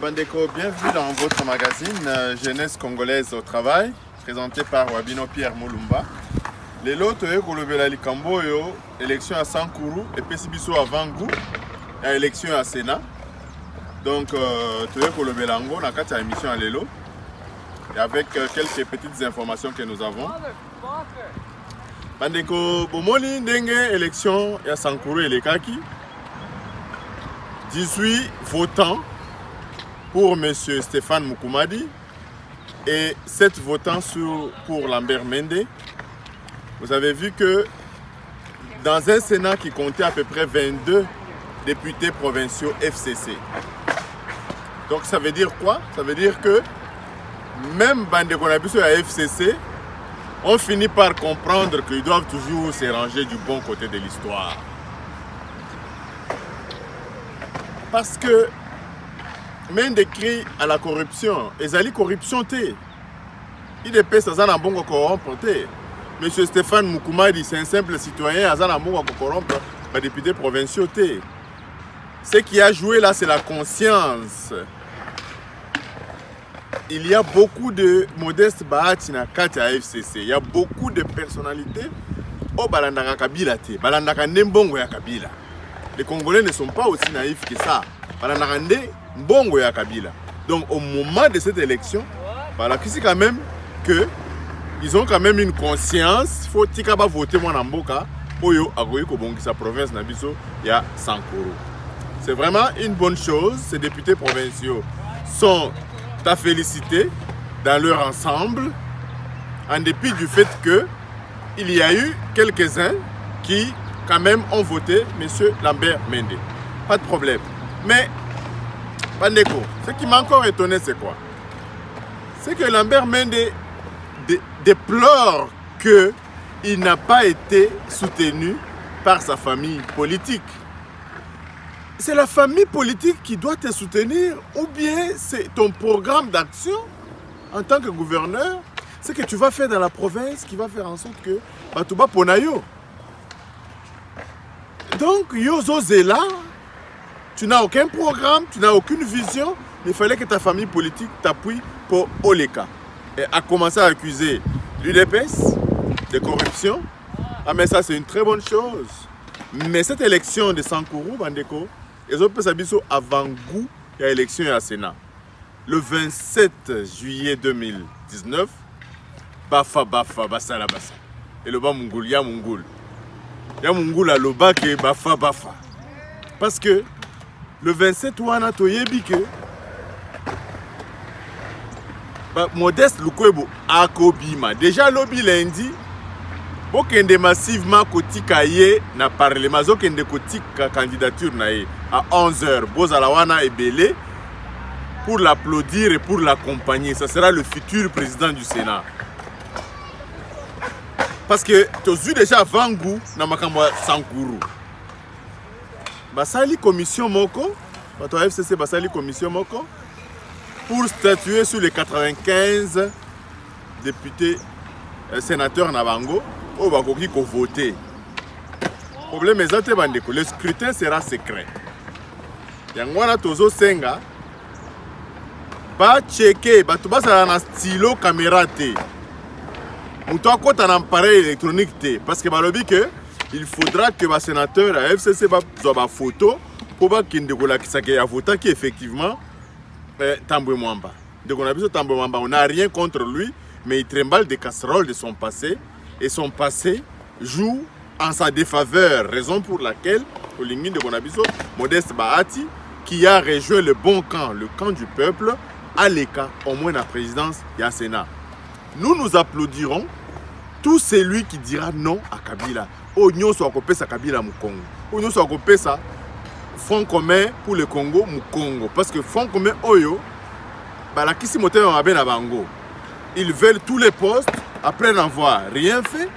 Bandeko, bienvenue dans votre magazine Jeunesse congolaise au travail, présenté par Wabino Pierre Moulumba. Les lots, Kolobela Likambo, élection à Sankuru et Pesibiso à Vangou, et élection à Sénat. Donc, Kolobela Ngo, on a émission à l'élo. Et avec quelques petites informations que nous avons. Bandeko, Bomoni, Ndenge, élection à Sankuru et Lekaki. 18 votants pour M. Stéphane Moukoumadi et 7 votants pour Lambert Mende. Vous avez vu que dans un Sénat qui comptait à peu près 22 députés provinciaux FCC. Donc ça veut dire quoi? Ça veut dire que même Bandekonabiso à FCC, on finit par comprendre qu'ils doivent toujours se ranger du bon côté de l'histoire. Parce que même des cris à la corruption, et la corruption, il est payé ça bon corrompre. Monsieur Stéphane Moukoumadi, c'est un simple citoyen, il a bon corrompre les députés provinciaux. Ce qui a joué là, c'est la conscience. Il y a beaucoup de modestes bahati na kati à FCC. Il y a beaucoup de personnalités au balandaka Kabila te, balandaka nembongo ya Kabila. Les Congolais ne sont pas aussi naïfs que ça. Mbongo ya Kabila. Donc au moment de cette élection, voilà, c'est quand même que ils ont quand même une conscience. Il faut tikaba voter mon amboka oyo agoyi ko bongisa province na biso ya Sankuru. C'est vraiment une bonne chose. Ces députés provinciaux sont à féliciter dans leur ensemble, en dépit du fait que il y a eu quelques-uns qui quand même ont voté M. Lambert Mende. Pas de problème. Mais, Bandeko, ce qui m'a encore étonné, c'est quoi? C'est que Lambert Mende déplore qu'il n'a pas été soutenu par sa famille politique. C'est la famille politique qui doit te soutenir ou bien c'est ton programme d'action en tant que gouverneur, ce que tu vas faire dans la province qui va faire en sorte que Batouba Ponayo. Donc, Yozo Zela, tu n'as aucun programme, tu n'as aucune vision. Il fallait que ta famille politique t'appuie pour Oleka. Et a commencé à accuser l'UDPS de corruption. Ah mais ça c'est une très bonne chose. Mais cette élection de Sankuru, Bandeko, ils ont fait ça avant goût de l'élection à Sénat. Le 27 juillet 2019, Bafa, Basala, Basa. Et le bas Mungoul, ya Mungoul. Ya Mungoul a le bas qui est Bafa. Parce que le 27 wana toyebi que Modeste Lukwebo a Kobima. Déjà lobby lundi, bokende massivement kotika ye na parlement, zokende kotika candidature na ye à 11h. Bozala wana ebele pour l'applaudir et pour l'accompagner. Ça sera le futur président du Sénat. Parce que tu as vu déjà Vangou na makambo Sankuru. Basali commission moko, bato FCC basali commission moko pour statuer sur les 95 députés sénateurs na bango au bakoki ko voter. Problème ezate bandeko, le scrutin sera secret. Yango wana tozo senga ba checker bato basala na stylo caméra te. Muto akota na appareil électronique te parce que balobi que il faudra que les sénateurs à FCC aient une photo pour qu'ils voté qui effectivement Tambwe Mwamba. On n'a rien contre lui, mais il trimballe des casseroles de son passé. Et son passé joue en sa défaveur. Raison pour laquelle, au Lingin de Bonabiso, Modeste Bahati, qui a rejoint le bon camp, le camp du peuple, à l'ECA, au moins la présidence et à Sénat. Nous applaudirons tout celui qui dira non à Kabila. Oignon soit coupé sa Kabila Mukongo. Oignon soit coupé ça Front commun pour le Congo Mukongo. Parce que Front commun Oyo, la Kisi Moté en Aben Abango. Ils veulent tous les postes après n'avoir rien fait.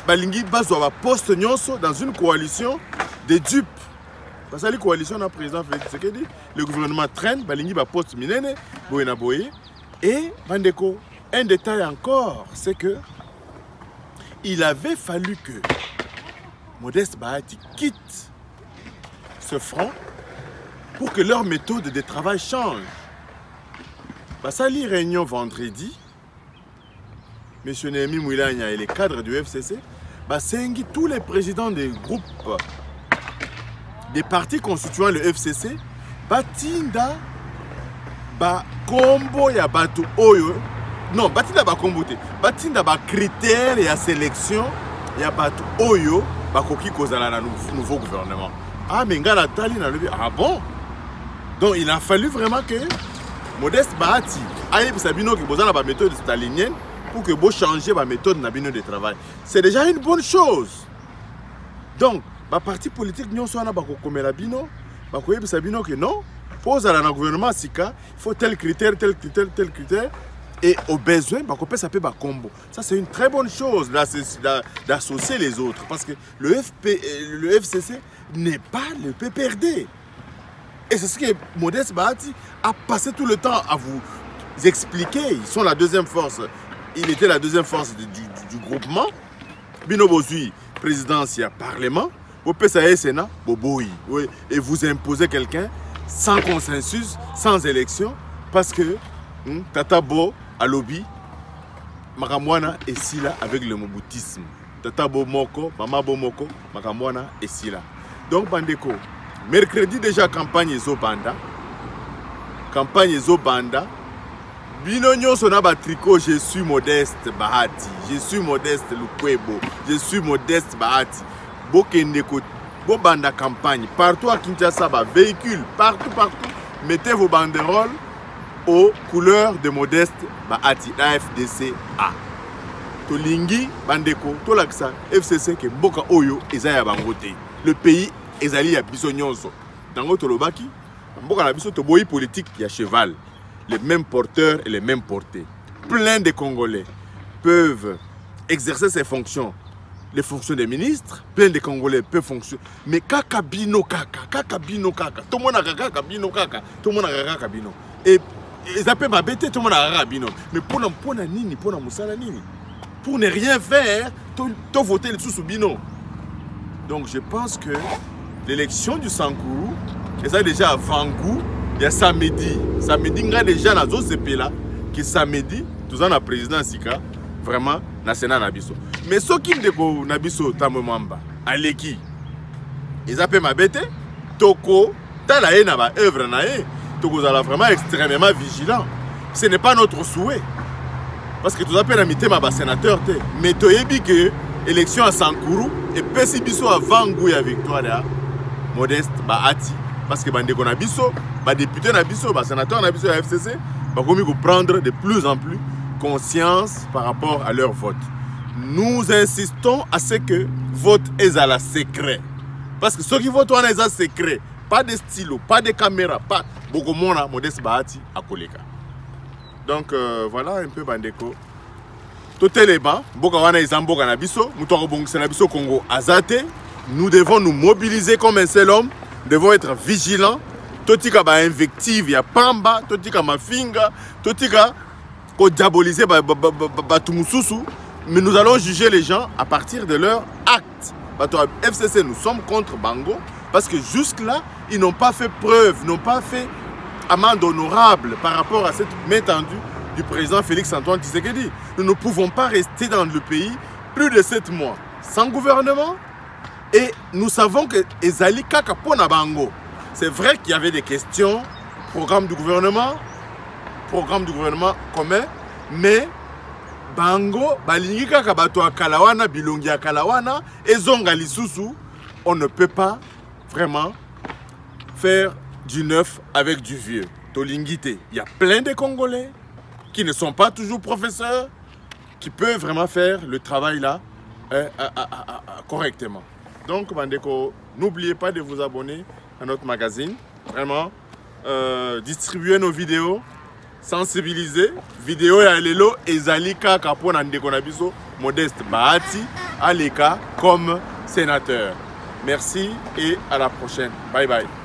Balingi Bazoa poste nyonso dans une coalition de dupes. Parce que la coalition d'un président Félix Tshisekedi, le gouvernement traîne, Balingi va poste minene, Boyena Boye. Et Bandeko, un détail encore, c'est que il avait fallu que Modeste Bahati quitte ce front pour que leur méthode de travail change. Basali réunion vendredi, M. Némi Mouilania et les cadres du FCC, Basengi, tous les présidents des groupes, des partis constituant le FCC, Batinda, Combo ya Batu Oyo, non, Batinda Combo te, Batinda critères et sélection ya Batu Oyo, Bakoki Kozala na nouveau gouvernement. Ah, mais Ngala Tali na levé, ah bon? Donc il a fallu vraiment que Modeste Bahati aille Sabino qui bosa la méthode stalinienne pour que vous changer la méthode de travail. C'est déjà une bonne chose. Donc, les partis politiques nous sont comme la bino, Sabino que non, pose à la gouvernement Sika, il faut tel critère, tel critère, tel critère, et au besoin, on peut s'appeler combo. Ça c'est une très bonne chose d'associer les autres, parce que le FCC n'est pas le PPRD. Et c'est ce que Modeste Bahati a passé tout le temps à vous expliquer. Ils sont la deuxième force. Il était la deuxième force du groupement. Bino Bozui, présidentiel, parlement. Au PSAE, Sénat, Boboui. Oui. Et vous imposez quelqu'un sans consensus, sans élection, parce que Tata Bo a lobby, Makamwana et Sila avec le moboutisme. Tata Bo Moko, Mama Bo Moko, Makamwana et Sila. Donc, Bandeko. Mercredi déjà campagne Zobanda. Campagne Zobanda. Binonyo sonaba tricot, je suis Modeste Bahati. Je suis Modeste Lukwebo. Je suis Modeste Bahati. Bokendeko, Bobanda campagne. Partout à Kinshasa, véhicule, partout. Mettez vos banderoles aux couleurs de Modeste Bahati. La FDC-A. Tolingi, Bandeko, Tolaksa, FCC, que Boka Oyo, Ezaya Bangote. Le pays ezali ya biso nyonso. Tango tolobaki, mboka na biso toboyi politique ya cheval. Les mêmes porteurs et les mêmes portées. Plein de Congolais peuvent exercer ces fonctions. Les fonctions des ministres, plein de Congolais peuvent fonctionner. Mais kaka bino kaka. Tout le monde a kaka bino kaka. Tout le monde a kaka bino. Et ils appellent ma bête, tout le monde a kaka bino. Mais pour nini, pour musala nini. Pour ne rien faire, tout voter le sous bino. Donc je pense que l'élection du Sankourou, et ça déjà avant-goût, il y a samedi. Samedi, il y a déjà dans ce pays-là, qui samedi, tout en a président Sika, vraiment, na Sénat Nabiso. Mais ceux qui me Nabiso, Tamomamba, Aleki, ils appellent ma bête, Toko, Talae na ba œuvre nae, Toko zala vraiment extrêmement vigilant. Ce n'est pas notre souhait. Parce que tout appelle à mité ma sénateur, mais tu as dit que l'élection à Sankourou, et Pessi Biso avant-goût et victoire, Modeste Bahati, parce que Bandeko Nabiso, député Nabiso, sénateur Nabiso à FCC, va prendre de plus en plus conscience par rapport à leur vote. Nous insistons à ce que vote est à la secret. Parce que ceux qui votent est à secret, pas de stylo, pas de caméra, pas beaucoup de Modeste Bahati à Koleka. Donc voilà un peu Bandeko. Tout les bancs, nous devons nous mobiliser comme un seul homme, nous devons être vigilants. Totika ba invective ya pamba, totika mafinga, totika ko diaboliser ba tumususu, mais nous allons juger les gens à partir de leurs actes. FCC, nous sommes contre Bango parce que jusque-là, ils n'ont pas fait preuve, n'ont pas fait amende honorable par rapport à cette main tendue du président Félix-Antoine Tshisekedi. Nous ne pouvons pas rester dans le pays plus de 7 mois sans gouvernement. Et nous savons que Ezali Kaka Pona Bango. C'est vrai qu'il y avait des questions, programme du gouvernement commun, mais Bango, Balingi Kaka Bato Kalawana, Bilongi Kalawana, et Zonga Lisusu, on ne peut pas vraiment faire du neuf avec du vieux. Tolingite, il y a plein de Congolais qui ne sont pas toujours professeurs, qui peuvent vraiment faire le travail là correctement. Donc, Bandeko, n'oubliez pas de vous abonner à notre magazine. Vraiment, distribuer nos vidéos, sensibiliser. Vidéo ya lelo ezalika kapona ndeko na biso Modeste Bahati aleka comme sénateur. Merci et à la prochaine. Bye bye.